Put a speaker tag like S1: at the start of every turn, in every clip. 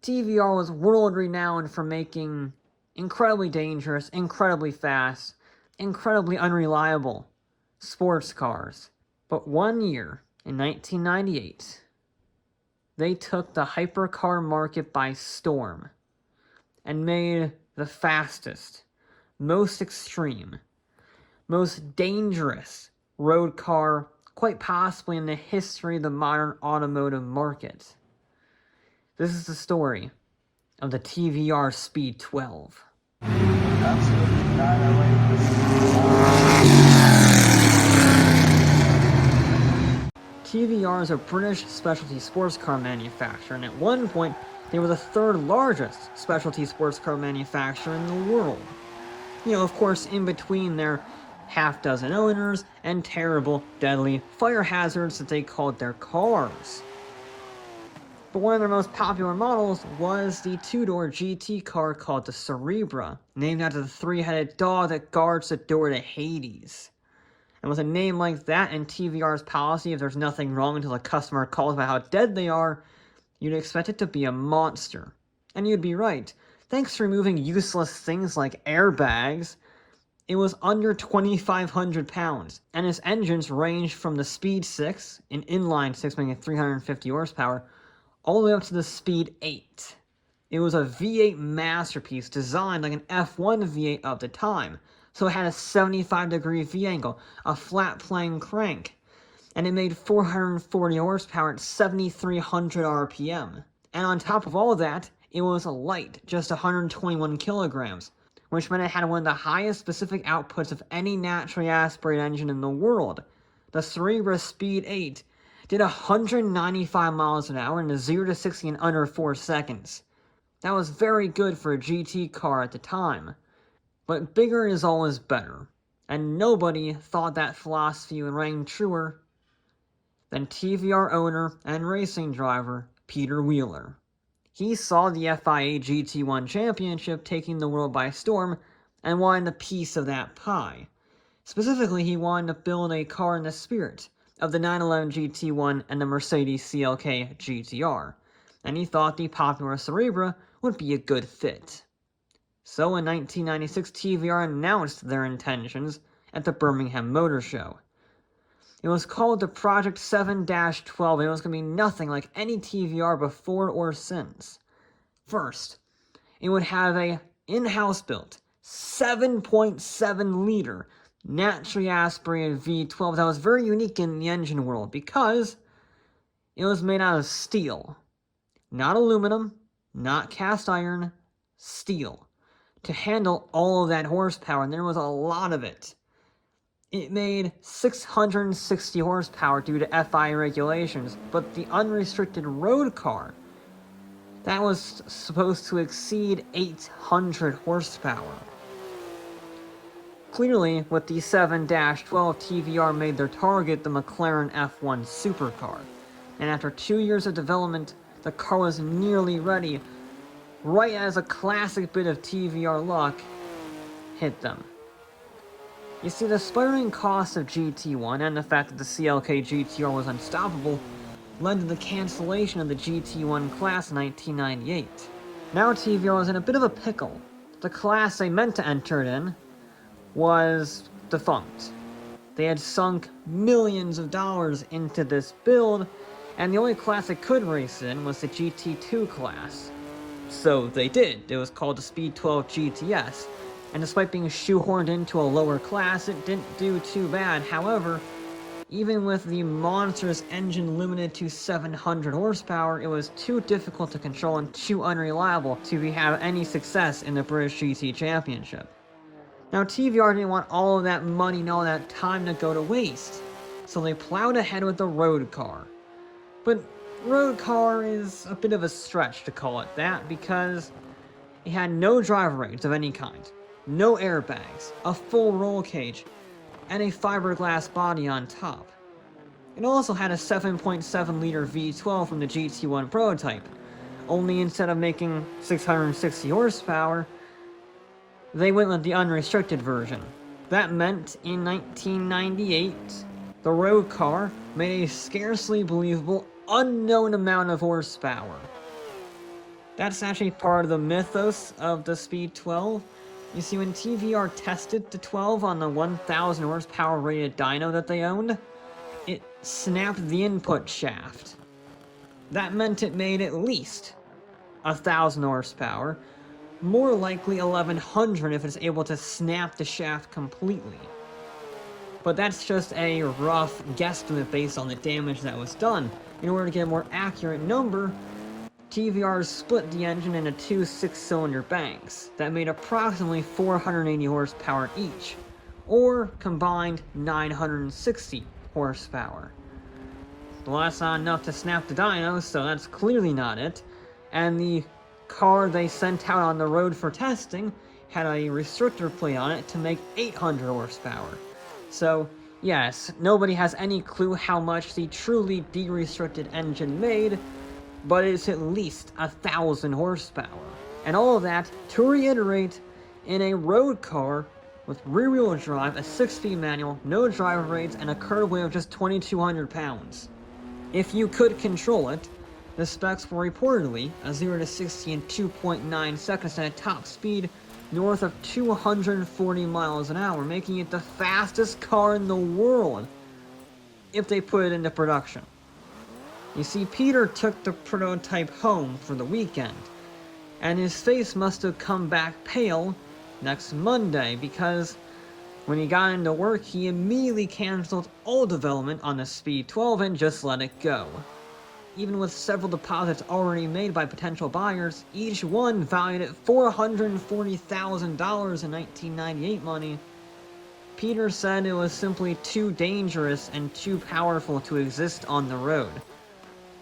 S1: TVR was world-renowned for making incredibly dangerous, incredibly fast, incredibly unreliable sports cars. But one year, in 1998, they took the hypercar market by storm and made the fastest, most extreme, most dangerous road car quite possibly in the history of the modern automotive market. This is the story of the TVR Speed 12.
S2: Absolutely not.
S1: TVR is a British specialty sports car manufacturer, and at one point, they were the third largest specialty sports car manufacturer in the world. You know, of course, in between their half-dozen owners and terrible, deadly fire hazards that they called their cars. But one of their most popular models was the two-door GT car called the Cerbra, named after the three-headed dog that guards the door to Hades. And with a name like that and TVR's policy, if there's nothing wrong until a customer calls about how dead they are, you'd expect it to be a monster. And you'd be right. Thanks to removing useless things like airbags, it was under 2,500 pounds, and its engines ranged from the Speed 6, an inline 6 making 350 horsepower, all the way up to the Speed 8. It was a V8 masterpiece designed like an F1 V8 of the time, so it had a 75-degree V-angle, a flat-plane crank, and it made 440 horsepower at 7,300 RPM. And on top of all that, it was light, just 121 kilograms, which meant it had one of the highest specific outputs of any naturally aspirated engine in the world. The Cerbra Speed 8 did 195 miles an hour in a 0 to 60 in under 4 seconds. That was very good for a GT car at the time. But bigger is always better, and nobody thought that philosophy would ring truer than TVR owner and racing driver Peter Wheeler. He saw the FIA GT1 Championship taking the world by storm and wanted a piece of that pie. Specifically, he wanted to build a car in the spirit of the 911 GT1 and the Mercedes CLK GTR, and he thought the popular Cerbra would be a good fit. So in 1996, TVR announced their intentions at the Birmingham Motor Show. It was called the Project 7-12, and it was going to be nothing like any TVR before or since. First, it would have a in-house built 7.7-liter naturally aspirated V12 that was very unique in the engine world because it was made out of steel. Not aluminum, not cast iron, steel. To handle all of that horsepower, and there was a lot of it. It made 660 horsepower due to FIA regulations, but the unrestricted road car, that was supposed to exceed 800 horsepower. Clearly, with the 7-12, TVR made their target the McLaren F1 supercar, and after 2 years of development, the car was nearly ready, right as a classic bit of TVR luck hit them. You see, the spiraling cost of GT1 and the fact that the CLK GTR was unstoppable led to the cancellation of the GT1 class in 1998. Now TVR was in a bit of a pickle. The class they meant to enter it in was defunct. They had sunk millions of dollars into this build, and the only class they could race in was the GT2 class. So they did. It was called the Speed 12 GTS, and despite being shoehorned into a lower class, it didn't do too bad. However, even with the monstrous engine limited to 700 horsepower, it was too difficult to control and too unreliable to have any success in the British GT Championship. Now, TVR didn't want all of that money and all that time to go to waste, so they plowed ahead with the road car. But road car is a bit of a stretch to call it that, because it had no driver aids of any kind, no airbags, a full roll cage, and a fiberglass body on top. It also had a 7.7-liter V12 from the GT1 prototype, only instead of making 660 horsepower, they went with the unrestricted version. That meant in 1998, the road car made a scarcely believable unknown amount of horsepower. That's actually part of the mythos of the Speed 12. You see, when TVR tested the 12 on the 1000 horsepower rated dyno that they owned, it snapped the input shaft. That meant it made at least 1000 horsepower, more likely 1100 if it's able to snap the shaft completely. But that's just a rough guesstimate based on the damage that was done. In order to get a more accurate number, TVR split the engine into two 6-cylinder banks that made approximately 480 horsepower each, or combined 960 horsepower. Well, that's not enough to snap the dyno, so that's clearly not it. And the car they sent out on the road for testing had a restrictor plate on it to make 800 horsepower. So, yes, nobody has any clue how much the truly de-restricted engine made, but it's at least 1000 horsepower. And all of that, to reiterate, in a road car with rear-wheel drive, a 6-speed manual, no driver aids, and a curb weight of just 2,200 pounds. If you could control it, the specs were reportedly a 0 to 60 in 2.9 seconds at a top speed north of 240 miles an hour, making it the fastest car in the world if they put it into production. You see, Peter took the prototype home for the weekend, and his face must have come back pale next Monday because when he got into work, he immediately canceled all development on the Speed 12 and just let it go. Even with several deposits already made by potential buyers, each one valued at $440,000 in 1998 money, Peter said it was simply too dangerous and too powerful to exist on the road.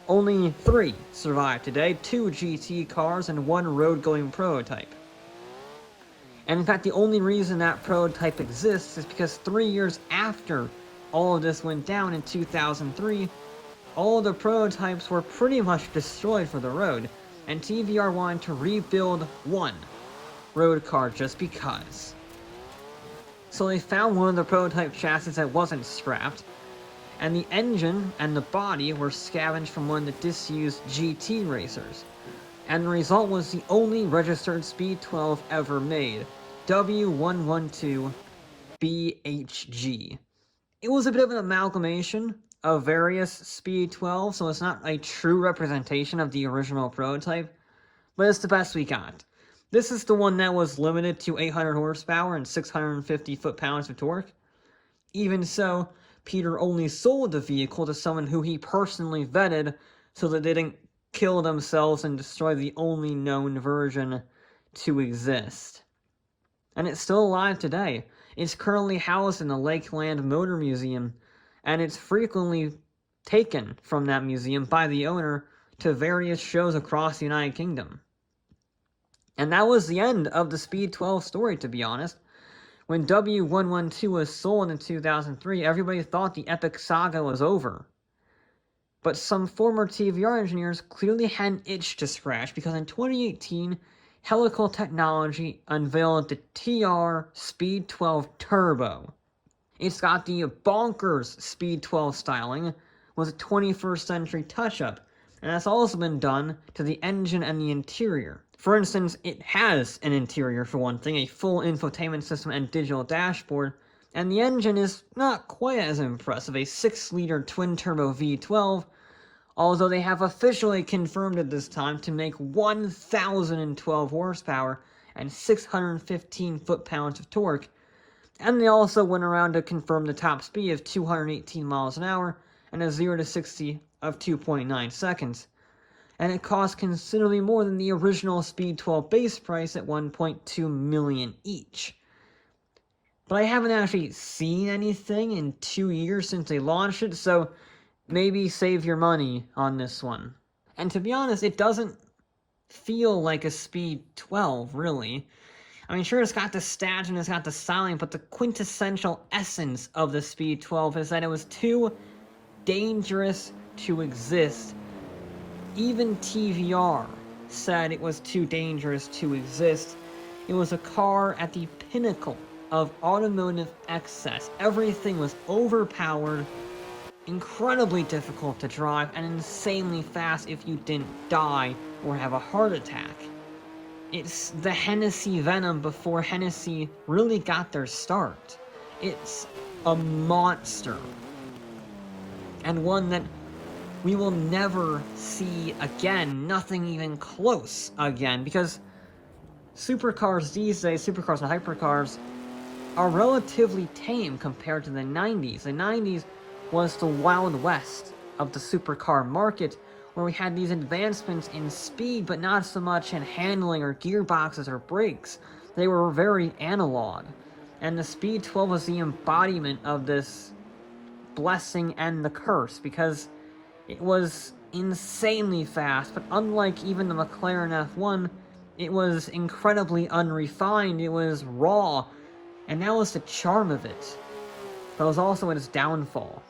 S1: Only 3 survive today, 2 GT cars and 1 road-going prototype. And in fact, the only reason that prototype exists is because 3 years after all of this went down in 2003, all of the prototypes were pretty much destroyed for the road, and TVR wanted to rebuild one road car just because. So they found one of the prototype chassis that wasn't scrapped, and the engine and the body were scavenged from one of the disused GT racers. And the result was the only registered Speed 12 ever made, W112BHG. It was a bit of an amalgamation of various Speed 12, so it's not a true representation of the original prototype, but it's the best we got. This is the one that was limited to 800 horsepower and 650 foot-pounds of torque. Even so, Peter only sold the vehicle to someone who he personally vetted so that they didn't kill themselves and destroy the only known version to exist. And it's still alive today. It's currently housed in the Lakeland Motor Museum, and it's frequently taken from that museum by the owner to various shows across the United Kingdom. And that was the end of the Speed 12 story, to be honest. When W112 was sold in 2003, everybody thought the epic saga was over. But some former TVR engineers clearly had an itch to scratch because in 2018, Helical Technology unveiled the TR Speed 12 Turbo. It's got the bonkers Speed 12 styling with a 21st century touch-up, and that's also been done to the engine and the interior. For instance, it has an interior for one thing, a full infotainment system and digital dashboard, and the engine is not quite as impressive, a 6-liter twin-turbo V12, although they have officially confirmed at this time to make 1,012 horsepower and 615 foot-pounds of torque, and they also went around to confirm the top speed of 218 miles an hour and a 0 to 60 of 2.9 seconds. And it cost considerably more than the original Speed 12 base price at $1.2 million each. But I haven't actually seen anything in 2 years since they launched it, so maybe save your money on this one. And to be honest, it doesn't feel like a Speed 12, really. I mean, sure, it's got the stats and it's got the styling, but the quintessential essence of the Speed 12 is that it was too dangerous to exist. Even TVR said it was too dangerous to exist. It was a car at the pinnacle of automotive excess. Everything was overpowered, incredibly difficult to drive and insanely fast if you didn't die or have a heart attack. It's the Hennessy Venom before Hennessy really got their start. It's a monster. And one that we will never see again, nothing even close again, because supercars these days, supercars and hypercars, are relatively tame compared to the 90s. The 90s was the Wild West of the supercar market, where we had these advancements in speed, but not so much in handling or gearboxes or brakes. They were very analog. And the Speed 12 was the embodiment of this blessing and the curse, because it was insanely fast, but unlike even the McLaren F1, it was incredibly unrefined, it was raw, and that was the charm of it. But it was also its downfall.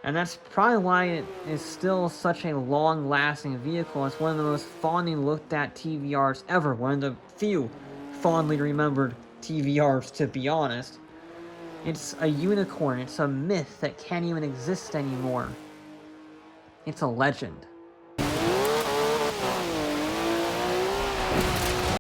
S1: And that's probably why it is still such a long-lasting vehicle. It's one of the most fondly looked at TVRs ever, one of the few fondly remembered TVRs, to be honest. It's a unicorn, it's a myth that can't even exist anymore. It's a legend.